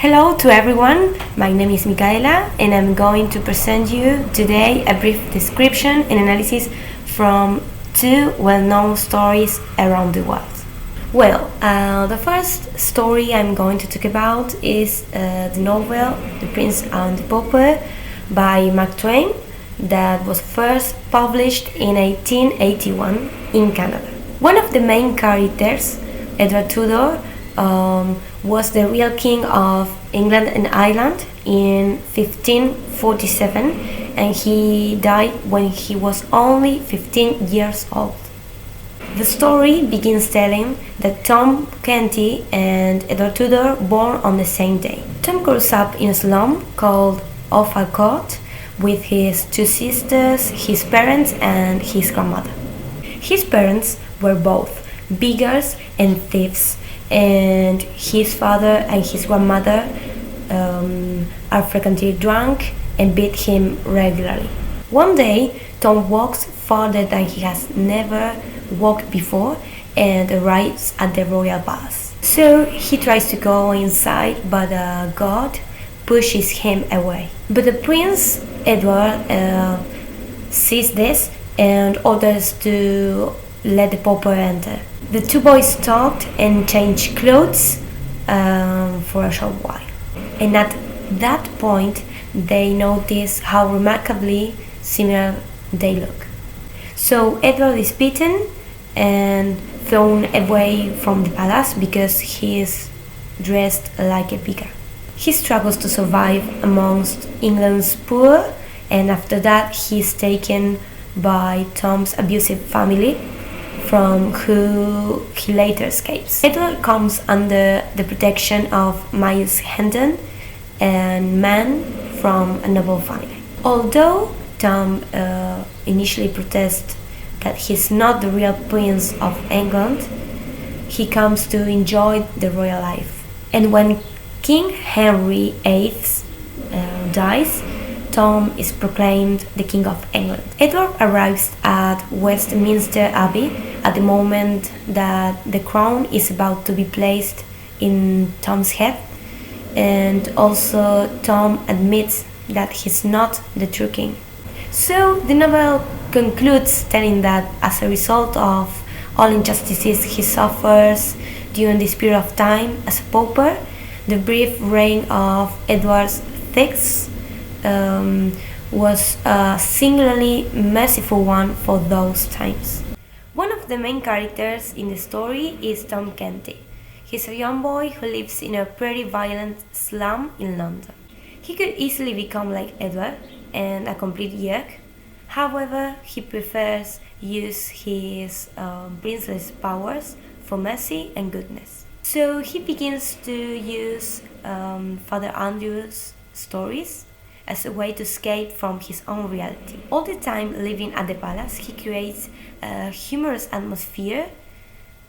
Hello to everyone, my name is Micaela and I'm going to present you today a brief description and analysis from two well-known stories around the world. The first story I'm going to talk about is the novel The Prince and the Pauper by Mark Twain that was first published in 1881 in Canada. One of the main characters, Edward Tudor, was the real king of England and Ireland in 1547, and he died when he was only 15 years old. The story begins telling that Tom Canty and Edward Tudor born on the same day. Tom grows up in a slum called Offal Court with his two sisters, his parents and his grandmother. His parents were both beggars and thieves, and his father and his grandmother are frequently drunk and beat him regularly. One day, Tom walks farther than he has never walked before and arrives at the royal palace. So he tries to go inside, but a guard pushes him away. But the Prince Edward sees this and orders to let the pauper enter. The two boys talked and changed clothes for a short while. And at that point, they notice how remarkably similar they look. So Edward is beaten and thrown away from the palace because he is dressed like a beggar. He struggles to survive amongst England's poor, and after that he is taken by Tom's abusive family, from who he later escapes. Edward comes under the protection of Miles Hendon, a man from a noble family. Although Tom initially protests that he's not the real Prince of England, he comes to enjoy the royal life. And when King Henry VIII dies, Tom is proclaimed the King of England. Edward arrives at Westminster Abbey at the moment that the crown is about to be placed in Tom's head, and also Tom admits that he's not the true king. So the novel concludes telling that as a result of all injustices he suffers during this period of time as a pauper, the brief reign of Edward VI was a singularly merciful one for those times. One of the main characters in the story is Tom Canty. He's a young boy who lives in a pretty violent slum in London. He could easily become like Edward and a complete yerk. However, he prefers use his princeless powers for mercy and goodness. So he begins to use Father Andrew's stories as a way to escape from his own reality. All the time living at the palace, he creates a humorous atmosphere,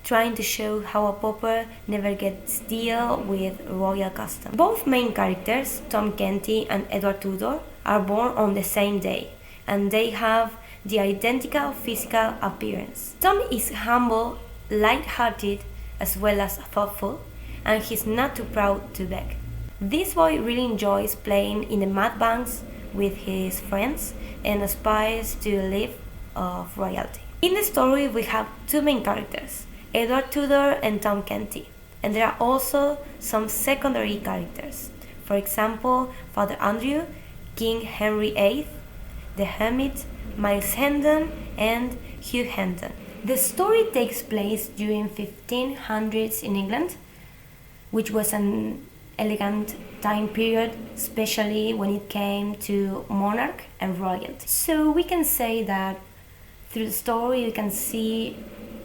trying to show how a pauper never gets deal with royal custom. Both main characters, Tom Canty and Edward Tudor, are born on the same day, and they have the identical physical appearance. Tom is humble, light-hearted, as well as thoughtful, and he's not too proud to beg. This boy really enjoys playing in the mud banks with his friends and aspires to live of royalty. In the story, we have two main characters, Edward Tudor and Tom Canty, and there are also some secondary characters. For example, Father Andrew, King Henry VIII, the Hermit, Miles Hendon, and Hugh Hendon. The story takes place during 1500s in England, which was an elegant time period, especially when it came to monarch and royalty. So we can say that through the story we can see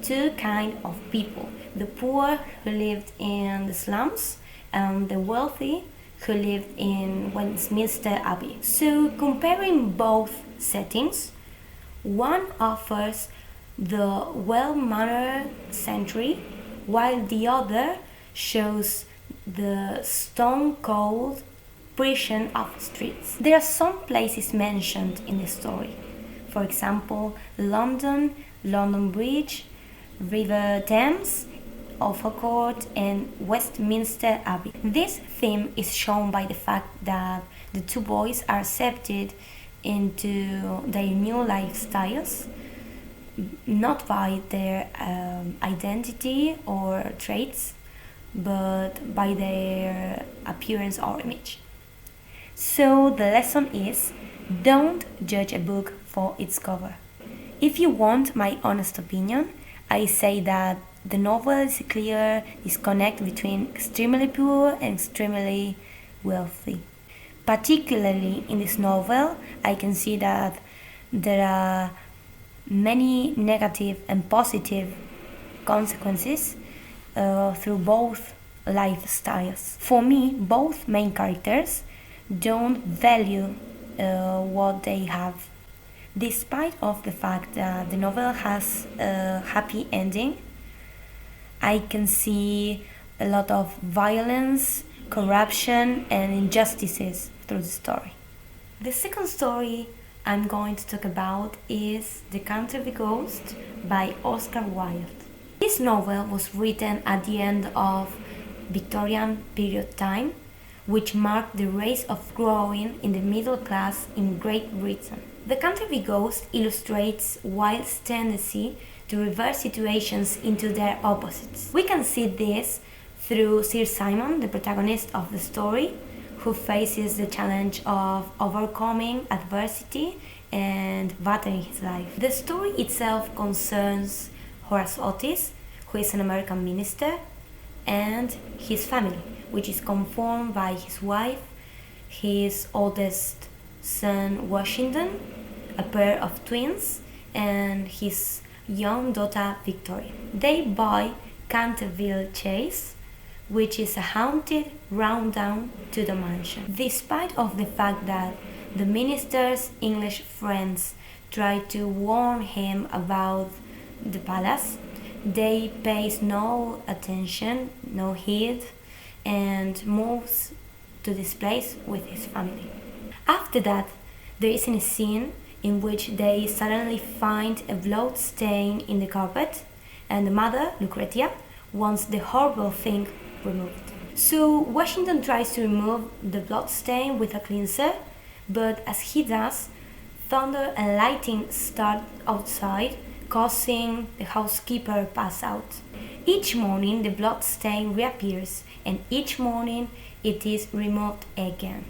two kinds of people: the poor who lived in the slums and the wealthy who lived in Westminster Abbey. So comparing both settings, one offers the well-mannered century, while the other shows the stone-cold prison of streets. There are some places mentioned in the story. For example, London, London Bridge, River Thames, Awful Court, and Westminster Abbey. This theme is shown by the fact that the two boys are accepted into their new lifestyles, not by their identity or traits, but by their appearance or image. So the lesson is, don't judge a book for its cover. If you want my honest opinion, I say that the novel is a clear disconnect between extremely poor and extremely wealthy. Particularly in this novel, I can see that there are many negative and positive consequences through both lifestyles. For me, both main characters don't value what they have. Despite of the fact that the novel has a happy ending, I can see a lot of violence, corruption, and injustices through the story. The second story I'm going to talk about is The Canterville Ghost by Oscar Wilde. This novel was written at the end of Victorian period time, which marked the rise of growing in the middle class in Great Britain. The Canterville Ghost illustrates Wilde's tendency to reverse situations into their opposites. We can see this through Sir Simon, the protagonist of the story, who faces the challenge of overcoming adversity and bettering his life. The story itself concerns Horace Otis, who is an American minister, and his family, which is conformed by his wife, his oldest son Washington, a pair of twins, and his young daughter Victoria. They buy Canterville Chase, which is a haunted rundown to the mansion. Despite of the fact that the minister's English friends try to warn him about the palace, they pays no attention, no heed, and moves to this place with his family. After that, there is a scene in which they suddenly find a blood stain in the carpet, and the mother, Lucretia, wants the horrible thing removed. So Washington tries to remove the blood stain with a cleanser, but as he does, thunder and lightning start outside, causing the housekeeper pass out. Each morning the blood stain reappears, and each morning it is removed again.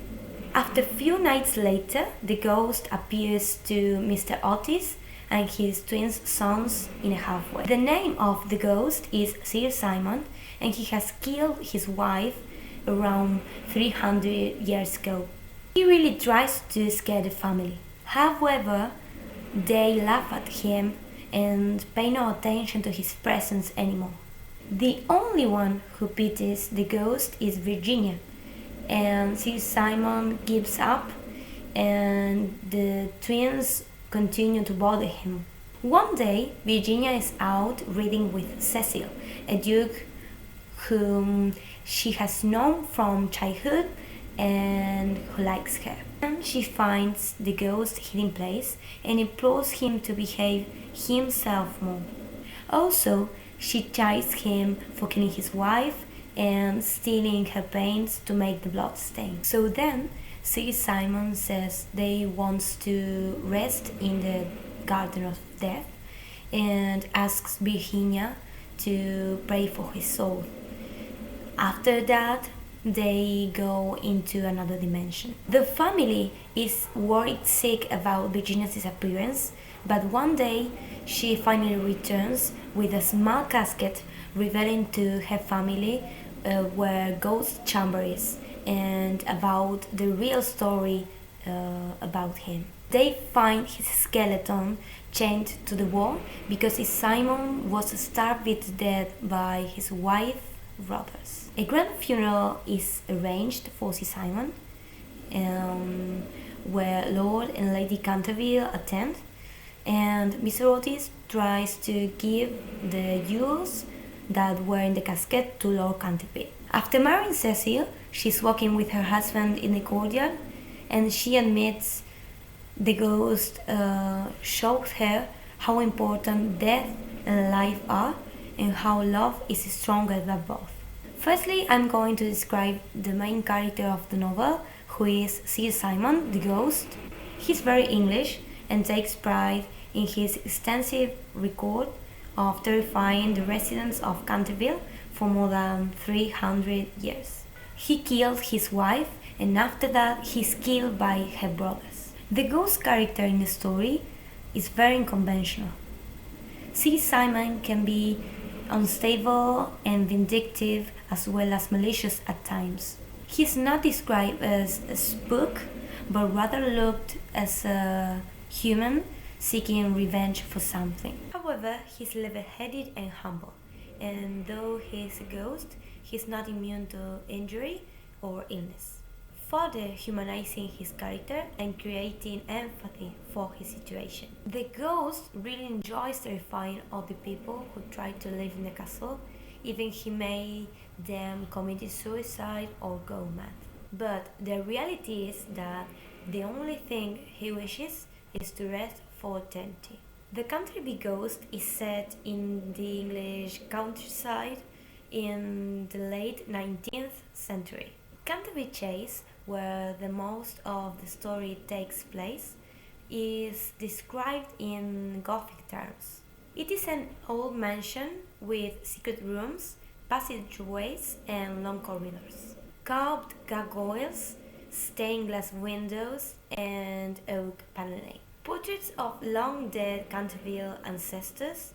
After a few nights later, the ghost appears to Mr. Otis and his twin sons in a halfway. The name of the ghost is Sir Simon, and he has killed his wife around 300 years ago. He really tries to scare the family. However, they laugh at him and pay no attention to his presence anymore. The only one who pities the ghost is Virginia, and Sir Simon gives up, and the twins continue to bother him. One day, Virginia is out reading with Cecil, a duke whom she has known from childhood and who likes her. And she finds the ghost hiding place and implores him to behave himself more. Also, she chides him for killing his wife and stealing her paints to make the blood stain. So then, Sir Simon says they wants to rest in the Garden of Death and asks Virginia to pray for his soul. After that, they go into another dimension. The family is worried sick about Virginia's disappearance, but one day she finally returns with a small casket revealing to her family where ghost chamber is and about the real story about him. They find his skeleton chained to the wall because his Simon was starved to death by his wife's brothers. A grand funeral is arranged for Sir Simon, where Lord and Lady Canterville attend, and Mr. Otis tries to give the jewels that were in the casket to Lord Canterville. After marrying Cecil, she's walking with her husband in the courtyard, and she admits the ghost shows her how important death and life are, and how love is stronger than both. Firstly, I'm going to describe the main character of the novel, who is Sir Simon, the ghost. He's very English and takes pride in his extensive record of terrifying the residents of Canterville for more than 300 years. He killed his wife, and after that he's killed by her brothers. The ghost character in the story is very unconventional. Sir Simon can be unstable and vindictive as well as malicious at times. He's not described as a spook, but rather looked as a human seeking revenge for something. However, he's level-headed and humble, and though he's a ghost, he's not immune to injury or illness, further humanizing his character and creating empathy for his situation. The ghost really enjoys terrifying other people who try to live in the castle, even he made them commit suicide or go mad. But the reality is that the only thing he wishes is to rest for eternity. The Canterville Ghost is set in the English countryside in the late 19th century. Canterville Chase, where the most of the story takes place, is described in Gothic terms. It is an old mansion with secret rooms, passageways, and long corridors, carved gargoyles, stained glass windows, and oak paneling. Portraits of long-dead Canterville ancestors,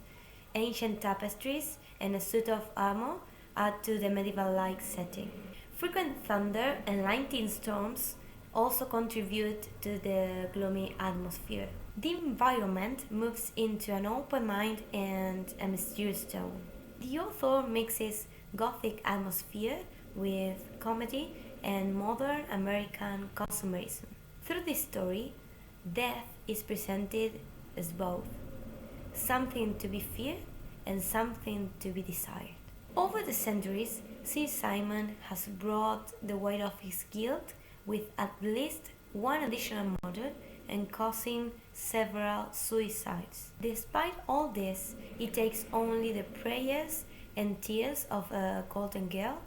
ancient tapestries, and a suit of armor add to the medieval-like setting. Frequent thunder and lightning storms also contribute to the gloomy atmosphere. The environment moves into an open mind and a mysterious tone. The author mixes Gothic atmosphere with comedy and modern American consumerism. Through this story, death is presented as both something to be feared and something to be desired. Over the centuries, Sir Simon has brought the weight of his guilt with at least one additional murder and causing several suicides. Despite all this, it takes only the prayers and tears of a golden girl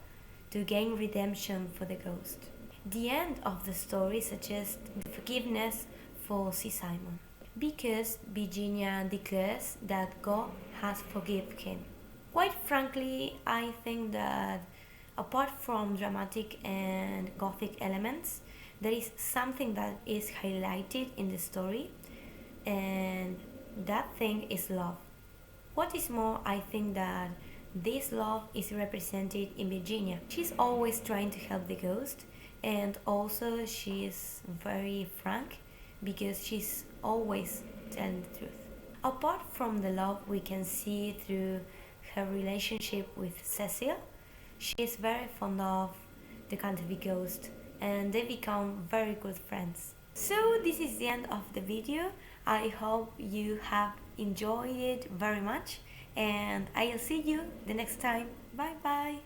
to gain redemption for the ghost. The end of the story suggests the forgiveness for Sir Simon, because Virginia declares that God has forgiven him. Quite frankly, I think that apart from dramatic and Gothic elements, there is something that is highlighted in the story, and that thing is love. What is more, I think that this love is represented in Virginia. She's always trying to help the ghost, and also she is very frank because she's always telling the truth. Apart from the love we can see through her relationship with Cecil, she is very fond of the Canterville Ghost, and they become very good friends. So this is the end of the video. I hope you have enjoyed it very much, and I'll see you the next time. Bye bye.